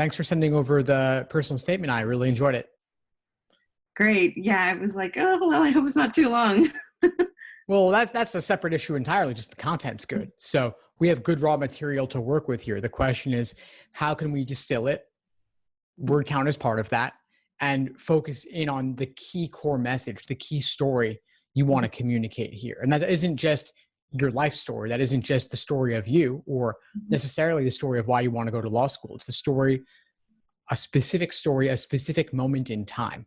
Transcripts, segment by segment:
Thanks for sending over the personal statement. I really enjoyed it. Great. Yeah, I was like, oh, well, I hope it's not too long. Well, that's a separate issue entirely. Just the content's good. So we have good raw material to work with here. The question is, how can we distill it? Word count is part of that, and focus in on the key core message, the key story you want to communicate here. And that isn't just your life story. That isn't just the story of you or necessarily the story of why you want to go to law school. It's the story, a specific moment in time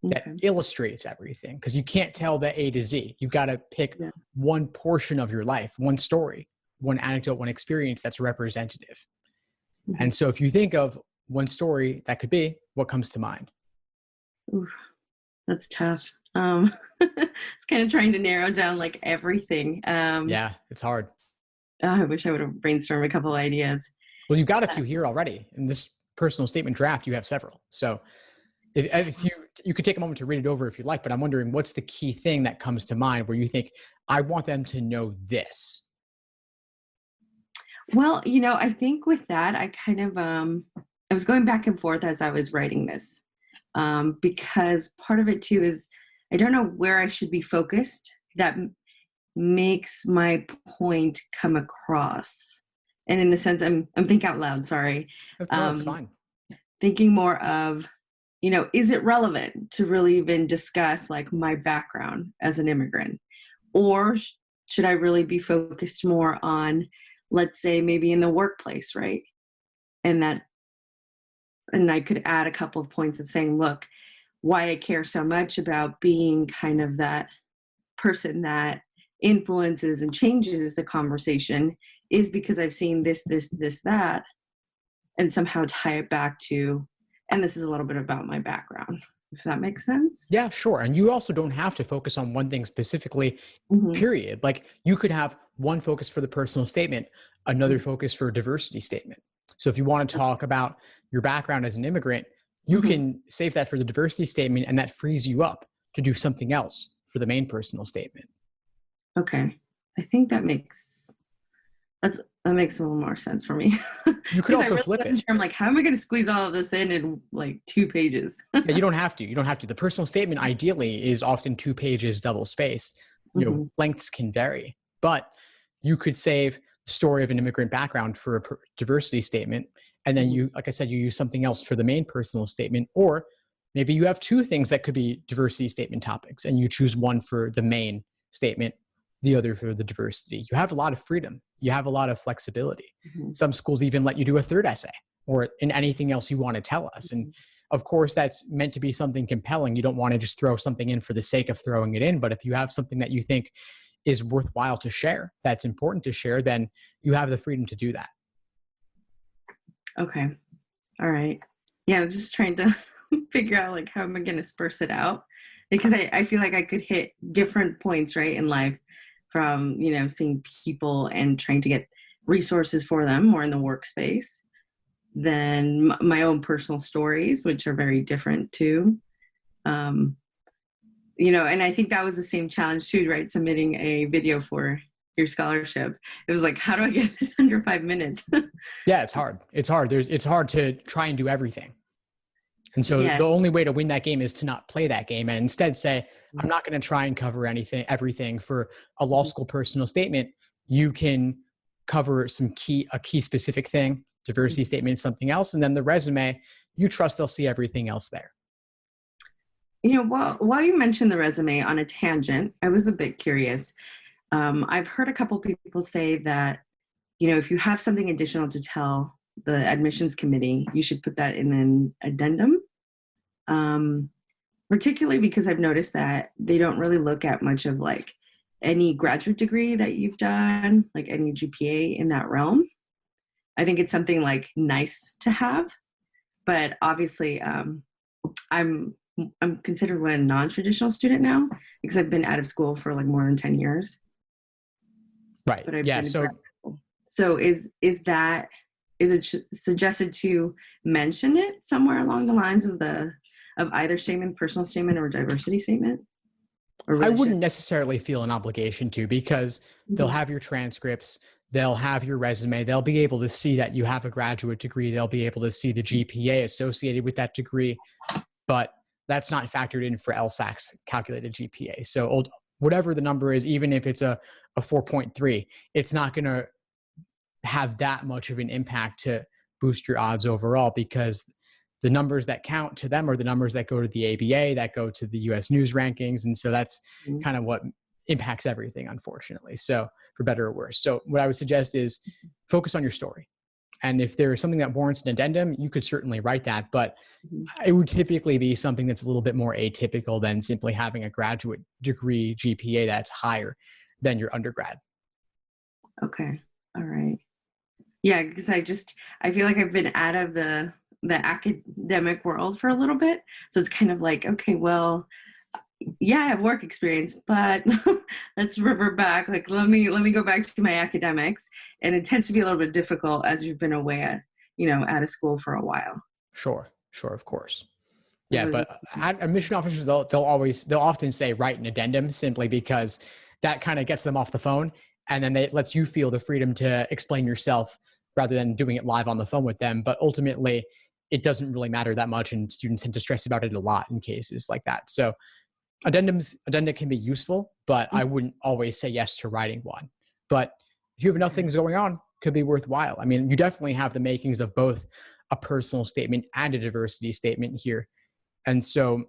that illustrates everything, because you can't tell the A to Z. You've got to pick one portion of your life, one story, one anecdote, one experience that's representative. And so if you think of one story that could be, what comes to mind? Ooh, that's tough. It's kind of trying to narrow down like everything. Yeah, it's hard. I wish I would have brainstormed a couple ideas. Well, you've got a few here already. In this personal statement draft, you have several. So if you could take a moment to read it over if you'd like, but I'm wondering, what's the key thing that comes to mind where you think, I want them to know this? Well, I think with that, I kind of, I was going back and forth as I was writing this, because part of it too is I don't know where I should be focused that makes my point come across. And in the sense, I'm thinking out loud, sorry. That's fine. Thinking more of, is it relevant to really even discuss like my background as an immigrant? Or should I really be focused more on, let's say, maybe in the workplace, right? And I could add a couple of points of saying, look, why I care so much about being kind of that person that influences and changes the conversation is because I've seen this, that, and somehow tie it back to, and this is a little bit about my background, if that makes sense. Yeah, sure. And you also don't have to focus on one thing specifically, period. Like you could have one focus for the personal statement, another focus for a diversity statement. So if you want to talk about your background as an immigrant, you can save that for the diversity statement, and that frees you up to do something else for the main personal statement. Okay. I think that makes a little more sense for me. You could also flip it. I'm like, how am I going to squeeze all of this in like 2 pages? Yeah, you don't have to. You don't have to. The personal statement ideally is often 2 pages, double space. Lengths can vary, but you could save the story of an immigrant background for a diversity statement. And then you, like I said, you use something else for the main personal statement, or maybe you have 2 things that could be diversity statement topics and you choose one for the main statement, the other for the diversity. You have a lot of freedom. You have a lot of flexibility. Some schools even let you do a 3rd essay or in anything else you want to tell us. And of course, that's meant to be something compelling. You don't want to just throw something in for the sake of throwing it in. But if you have something that you think is worthwhile to share, that's important to share, then you have the freedom to do that. Okay. All right. Yeah, I'm just trying to figure out like how am I going to disperse it out, because I feel like I could hit different points right in life from, seeing people and trying to get resources for them more in the workspace than my own personal stories, which are very different too. And I think that was the same challenge too, right? Submitting a video for your scholarship. It was like, how do I get this under 5 minutes? Yeah, it's hard. It's hard. It's hard to try and do everything. And so the only way to win that game is to not play that game and instead say, I'm not going to try and cover everything for a law school personal statement. You can cover a key specific thing, diversity statement, something else. And then the resume, you trust they'll see everything else there. While you mentioned the resume on a tangent, I was a bit curious. I've heard a couple people say that, if you have something additional to tell the admissions committee, you should put that in an addendum. Particularly because I've noticed that they don't really look at much of like any graduate degree that you've done, like any GPA in that realm. I think it's something like nice to have, but obviously I'm considered a non-traditional student now because I've been out of school for like more than 10 years. Right. Yeah. So is it suggested to mention it somewhere along the lines of either statement, personal statement or diversity statement? I wouldn't necessarily feel an obligation to, because they'll have your transcripts. they'll have your resume, they'll be able to see that you have a graduate degree, they'll be able to see the GPA associated with that degree, but that's not factored in for LSAC's calculated GPA. So whatever the number is, even if it's a 4.3, it's not going to have that much of an impact to boost your odds overall, because the numbers that count to them are the numbers that go to the ABA, that go to the US News rankings. And so that's kind of what impacts everything, unfortunately. So for better or worse. So what I would suggest is focus on your story. And if there is something that warrants an addendum, you could certainly write that, but it would typically be something that's a little bit more atypical than simply having a graduate degree GPA that's higher than your undergrad. Okay. All right. Yeah, because I feel like I've been out of the academic world for a little bit. So it's kind of like, okay, well, yeah, I have work experience, but let's revert back. Like, let me go back to my academics. And it tends to be a little bit difficult as you've been away out of school for a while. Sure, of course. So Yeah, but admission officers, they'll often say write an addendum, simply because that kind of gets them off the phone, and then it lets you feel the freedom to explain yourself rather than doing it live on the phone with them. But ultimately, it doesn't really matter that much, and students tend to stress about it a lot in cases like that. So addenda can be useful, but I wouldn't always say yes to writing one. But if you have enough things going on, it could be worthwhile. I mean, you definitely have the makings of both a personal statement and a diversity statement here. And so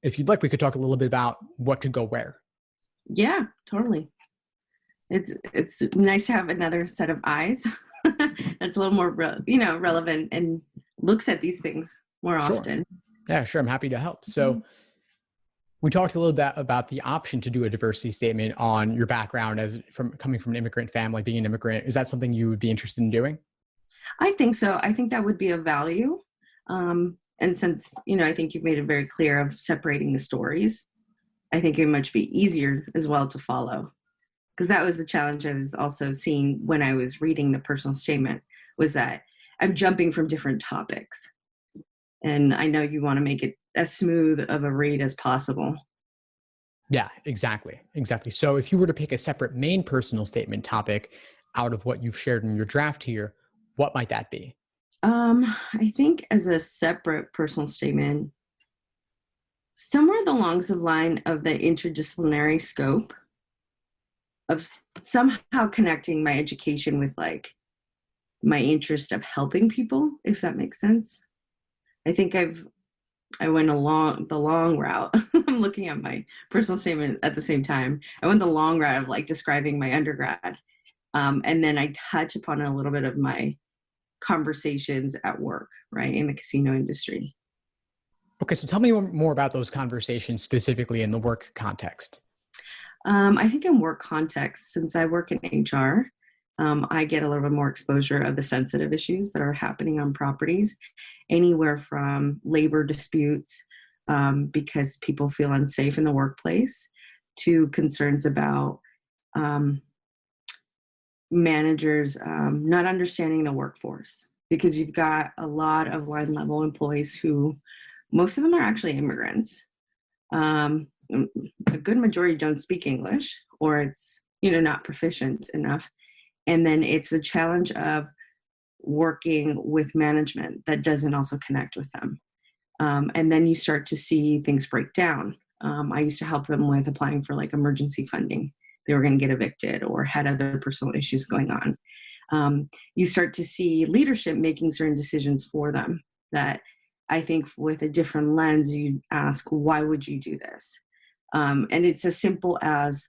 if you'd like, we could talk a little bit about what could go where. Yeah, totally. It's nice to have another set of eyes that's a little more relevant and looks at these things more often. Yeah, sure. I'm happy to help. So we talked a little bit about the option to do a diversity statement on your background coming from an immigrant family, being an immigrant. Is that something you would be interested in doing? I think so. I think that would be of value. And since, I think you've made it very clear of separating the stories, I think it would much be easier as well to follow. Because that was the challenge I was also seeing when I was reading the personal statement, was that I'm jumping from different topics. And I know you want to make it as smooth of a read as possible. Yeah, exactly. So if you were to pick a separate main personal statement topic out of what you've shared in your draft here, what might that be? I think as a separate personal statement, somewhere along the line of the interdisciplinary scope of somehow connecting my education with like my interest of helping people, if that makes sense. I think I went along the long route. I'm looking at my personal statement at the same time. I went the long route of like describing my undergrad. And then I touch upon a little bit of my conversations at work, right, in the casino industry. Okay, so tell me more about those conversations specifically in the work context. I think in work context, since I work in HR, I get a little bit more exposure of the sensitive issues that are happening on properties, anywhere from labor disputes because people feel unsafe in the workplace, to concerns about managers not understanding the workforce, because you've got a lot of line level employees who, most of them are actually immigrants. A good majority don't speak English, or it's not proficient enough. And then it's a challenge of working with management that doesn't also connect with them. And then you start to see things break down. I used to help them with applying for like emergency funding. They were going to get evicted or had other personal issues going on. You start to see leadership making certain decisions for them that I think with a different lens, you ask, why would you do this? And it's as simple as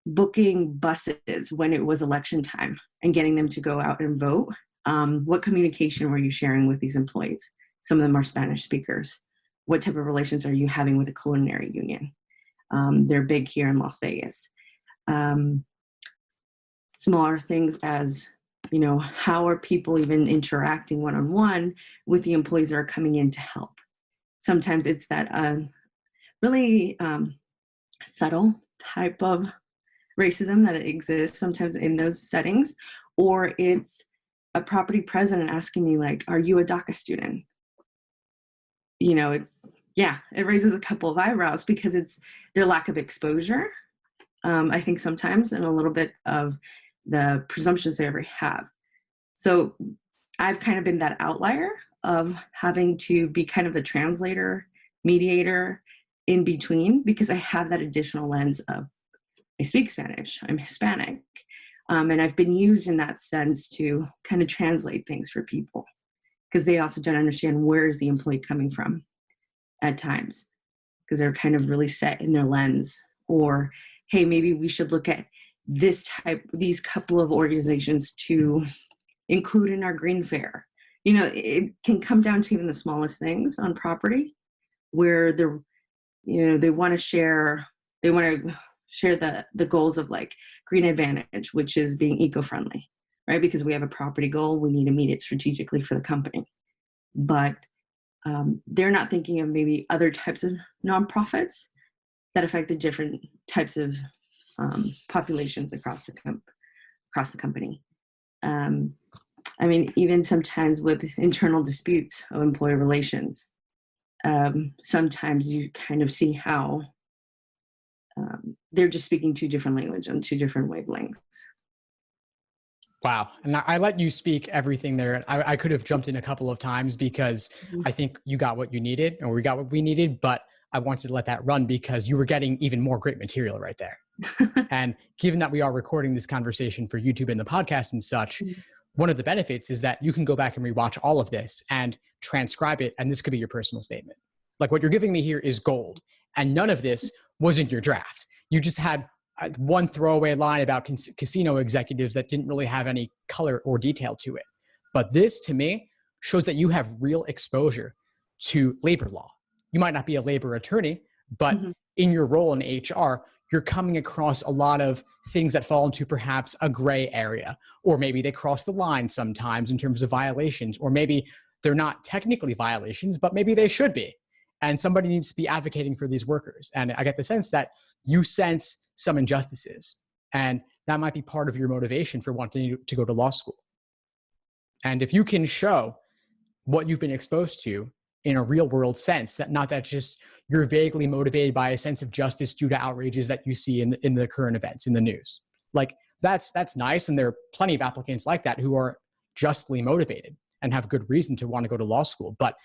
booking buses when it was election time and getting them to go out and vote. What communication were you sharing with these employees? Some of them are Spanish speakers. What type of relations are you having with the culinary union? They're big here in Las Vegas. Smaller things as, how are people even interacting one-on-one with the employees that are coming in to help? Sometimes it's that really subtle type of racism that exists sometimes in those settings, or it's a property president asking me like, are you a DACA student? It raises a couple of eyebrows because it's their lack of exposure, I think sometimes, and a little bit of the presumptions they ever have. So I've kind of been that outlier of having to be kind of the translator, mediator in between, because I have that additional lens of I speak Spanish, I'm Hispanic, and I've been used in that sense to kind of translate things for people, because they also don't understand where is the employee coming from at times, because they're kind of really set in their lens, or hey, maybe we should look at these couple of organizations to include in our green fair. You know, it can come down to even the smallest things on property, where they're, you know, they want to share the goals of like Green Advantage, which is being eco-friendly, right? Because we have a property goal, we need to meet it strategically for the company. But they're not thinking of maybe other types of nonprofits that affect the different types of populations across the company. I mean, even sometimes with internal disputes of employee relations, sometimes you kind of see how they're just speaking two different language on two different wavelengths. Wow. And I let you speak everything there. I could have jumped in a couple of times because I think you got what you needed, or we got what we needed, but I wanted to let that run because you were getting even more great material right there. And given that we are recording this conversation for YouTube and the podcast and such, one of the benefits is that you can go back and rewatch all of this and transcribe it. And this could be your personal statement. Like what you're giving me here is gold. And none of this was in your draft. You just had one throwaway line about casino executives that didn't really have any color or detail to it. But this, to me, shows that you have real exposure to labor law. You might not be a labor attorney, but in your role in HR, you're coming across a lot of things that fall into perhaps a gray area, or maybe they cross the line sometimes in terms of violations, or maybe they're not technically violations, but maybe they should be. And somebody needs to be advocating for these workers. And I get the sense that you sense some injustices, and that might be part of your motivation for wanting to go to law school. And if you can show what you've been exposed to in a real world sense, that not that just you're vaguely motivated by a sense of justice due to outrages that you see in the current events in the news, like that's nice. And there are plenty of applicants like that who are justly motivated and have good reason to want to go to law school. But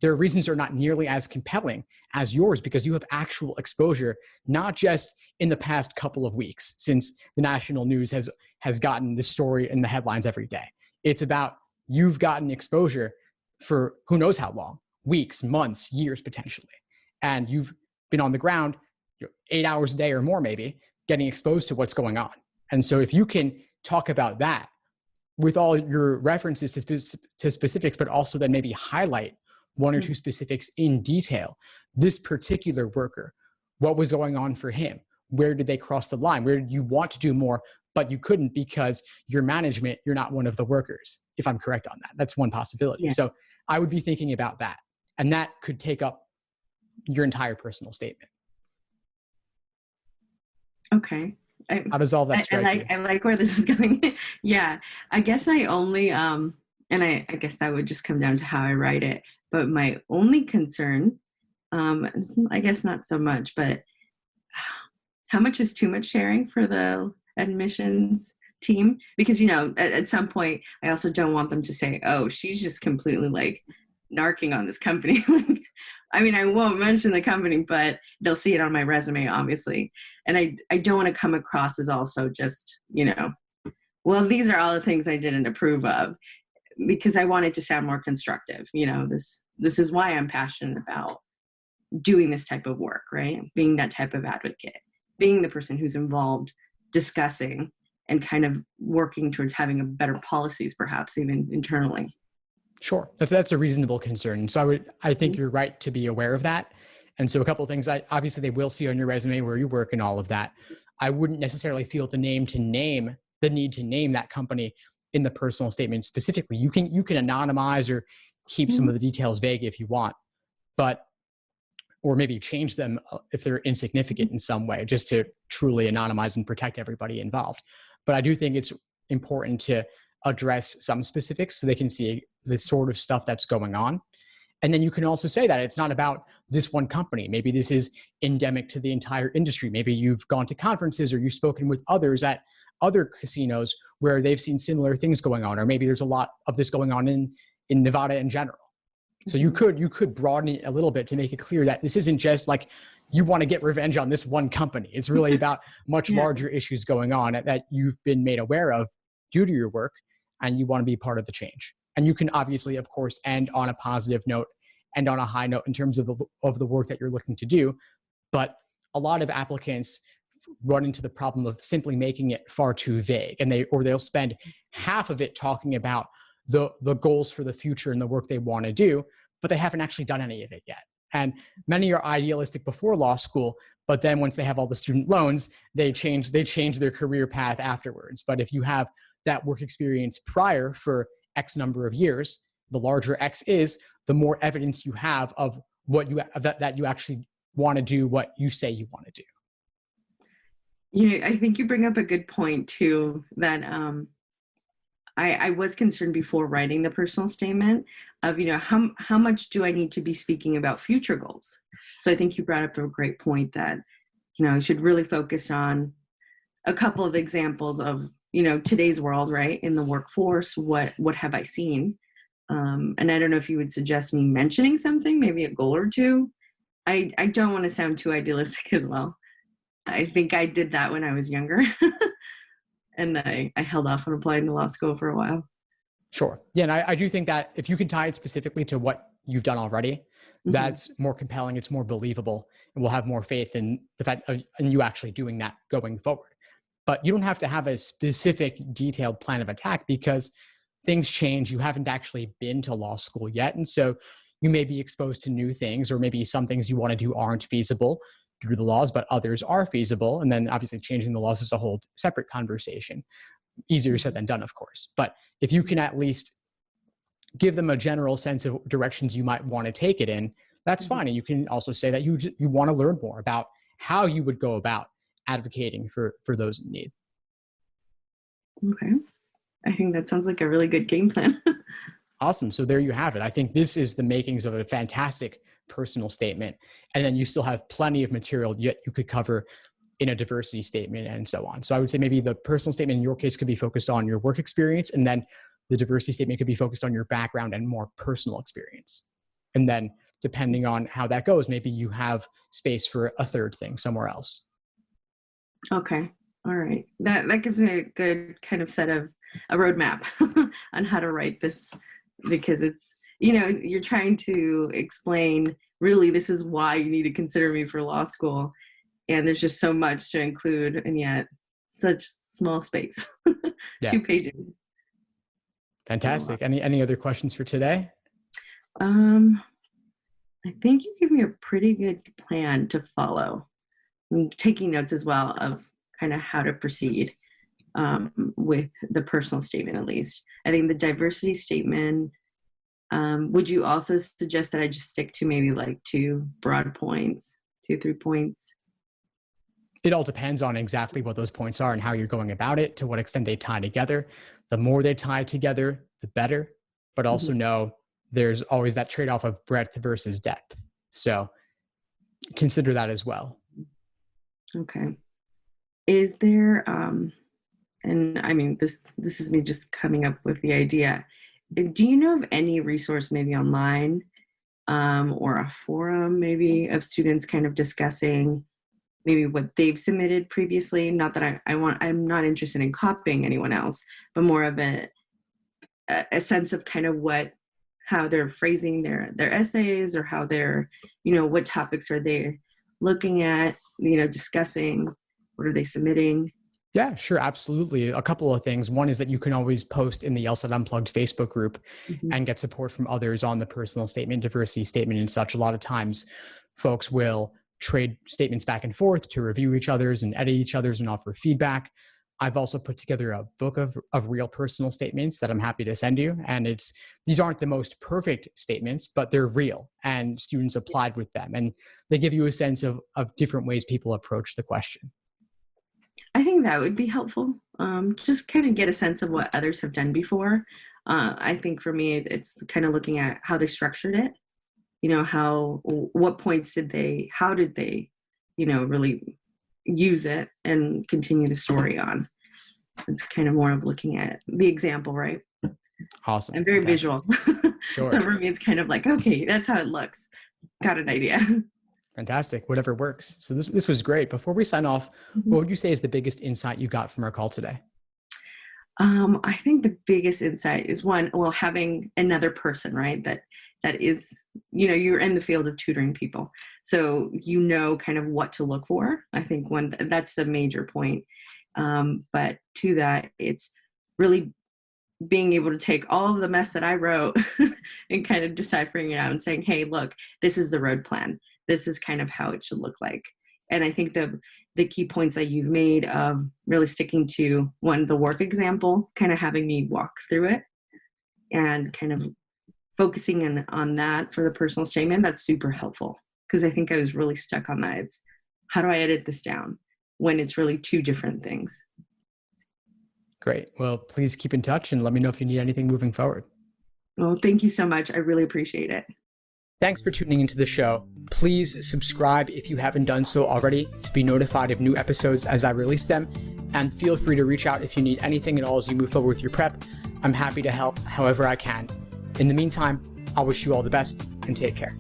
their reasons are not nearly as compelling as yours, because you have actual exposure, not just in the past couple of weeks since the national news has gotten this story in the headlines every day. It's about you've gotten exposure for who knows how long, weeks, months, years, potentially. And you've been on the ground 8 hours a day or more, maybe, getting exposed to what's going on. And so if you can talk about that with all your references to specifics, but also then maybe highlight one or two specifics in detail. This particular worker, what was going on for him? Where did they cross the line? Where did you want to do more, but you couldn't because your management, you're not one of the workers, if I'm correct on that. That's one possibility. Yeah. So I would be thinking about that. And that could take up your entire personal statement. Okay. How does all that strike you? I like where this is going. Yeah. I guess I only, and I guess that would just come down to how I write it. But my only concern, I guess not so much, but how much is too much sharing for the admissions team? Because, you know, at some point, I also don't want them to say, oh, she's just completely like narking on this company. I mean, I won't mention the company, but they'll see it on my resume, obviously. And I don't want to come across as also just, you know, well, these are all the things I didn't approve of, because I want it to sound more constructive. You know, this is why I'm passionate about doing this type of work, right? Being that type of advocate, being the person who's involved, discussing and kind of working towards having a better policies, perhaps even internally. Sure. That's a reasonable concern. So I think you're right to be aware of that. And so a couple of things, obviously they will see on your resume where you work and all of that. I wouldn't necessarily feel the need to name that company in the personal statement specifically. You can anonymize or keep some of the details vague if you want, or maybe change them if they're insignificant in some way, just to truly anonymize and protect everybody involved. But I do think it's important to address some specifics so they can see the sort of stuff that's going on. And then you can also say that it's not about this one company. Maybe this is endemic to the entire industry. Maybe you've gone to conferences or you've spoken with others at other casinos where they've seen similar things going on, or maybe there's a lot of this going on in Nevada in general. So you could broaden it a little bit to make it clear that this isn't just like you want to get revenge on this one company. It's really about much larger issues going on that you've been made aware of due to your work, and you want to be part of the change. And you can obviously, of course, end on a positive note and on a high note in terms of the work that you're looking to do. But a lot of applicants run into the problem of simply making it far too vague, and they'll spend half of it talking about the goals for the future and the work they want to do, but they haven't actually done any of it yet. And many are idealistic before law school, but then once they have all the student loans, they change their career path afterwards. But if you have that work experience prior for X number of years, the larger X is, the more evidence you have of what that you actually want to do what you say you want to do. I think you bring up a good point too, that I was concerned before writing the personal statement of, how much do I need to be speaking about future goals? So I think you brought up a great point that, I should really focus on a couple of examples of, today's world, right? In the workforce, what have I seen? And I don't know if you would suggest me mentioning something, maybe a goal or two. I don't want to sound too idealistic as well. I think I did that when I was younger. And I held off on applying to law school for a while. Sure. Yeah, and I do think that if you can tie it specifically to what you've done already, that's more compelling, it's more believable, and we'll have more faith in the fact of in you actually doing that going forward. But you don't have to have a specific detailed plan of attack because things change. You haven't actually been to law school yet. And so you may be exposed to new things, or maybe some things you want to do aren't feasible due to the laws, but others are feasible. And then obviously changing the laws is a whole separate conversation. Easier said than done, of course. But if you can at least give them a general sense of directions you might want to take it in, that's fine. And you can also say that you want to learn more about how you would go about advocating for those in need. Okay. I think that sounds like a really good game plan. Awesome. So there you have it. I think this is the makings of a fantastic personal statement. And then you still have plenty of material yet you could cover in a diversity statement and so on. So I would say maybe the personal statement in your case could be focused on your work experience, and then the diversity statement could be focused on your background and more personal experience. And then depending on how that goes, maybe you have space for a third thing somewhere else. Okay. All right. That gives me a good kind of set of a roadmap on how to write this, because it's, you're trying to explain, really, this is why you need to consider me for law school. And there's just so much to include, and yet such small space. Yeah. 2 pages. Fantastic. Any other questions for today? I think you give me a pretty good plan to follow. I'm taking notes as well of kind of how to proceed with the personal statement, at least. I think the diversity statement, would you also suggest that I just stick to maybe like 2 broad points, 3 points? It all depends on exactly what those points are and how you're going about it, to what extent they tie together. The more they tie together, the better. But also know there's always that trade-off of breadth versus depth. So consider that as well. Okay. Is there, and I mean, this is me just coming up with the idea. Do you know of any resource maybe online or a forum maybe of students kind of discussing maybe what they've submitted previously? Not that I'm not interested in copying anyone else, but more of a sense of kind of how they're phrasing their essays, or how they're, what topics are they looking at, discussing, what are they submitting? Yeah, sure. Absolutely. A couple of things. One is that you can always post in the LSAT Unplugged Facebook group and get support from others on the personal statement, diversity statement, and such. A lot of times folks will trade statements back and forth to review each other's and edit each other's and offer feedback. I've also put together a book of real personal statements that I'm happy to send you. And these aren't the most perfect statements, but they're real, and students applied with them. And they give you a sense of different ways people approach the question. I think that would be helpful. Just kind of get a sense of what others have done before. I think for me, it's kind of looking at how they structured it. what points how did they, really use it and continue the story on. It's kind of more of looking at the example, right? Awesome. I'm very visual. Sure. So for me, it's kind of like, okay, that's how it looks. Got an idea. Fantastic. Whatever works. So this was great. Before we sign off, what would you say is the biggest insight you got from our call today? I think the biggest insight is having another person, right? That is, you're in the field of tutoring people. So, kind of what to look for. I think that's the major point. But to that, it's really being able to take all of the mess that I wrote and kind of deciphering it out and saying, hey, look, this is the road plan. This is kind of how it should look like. And I think the key points that you've made of really sticking to the work example, kind of having me walk through it and kind of focusing on that for the personal statement, that's super helpful. Because I think I was really stuck on that. It's how do I edit this down when it's really two different things? Great. Well, please keep in touch and let me know if you need anything moving forward. Well, thank you so much. I really appreciate it. Thanks for tuning into the show. Please subscribe if you haven't done so already to be notified of new episodes as I release them. And feel free to reach out if you need anything at all as you move forward with your prep. I'm happy to help however I can. In the meantime, I'll wish you all the best and take care.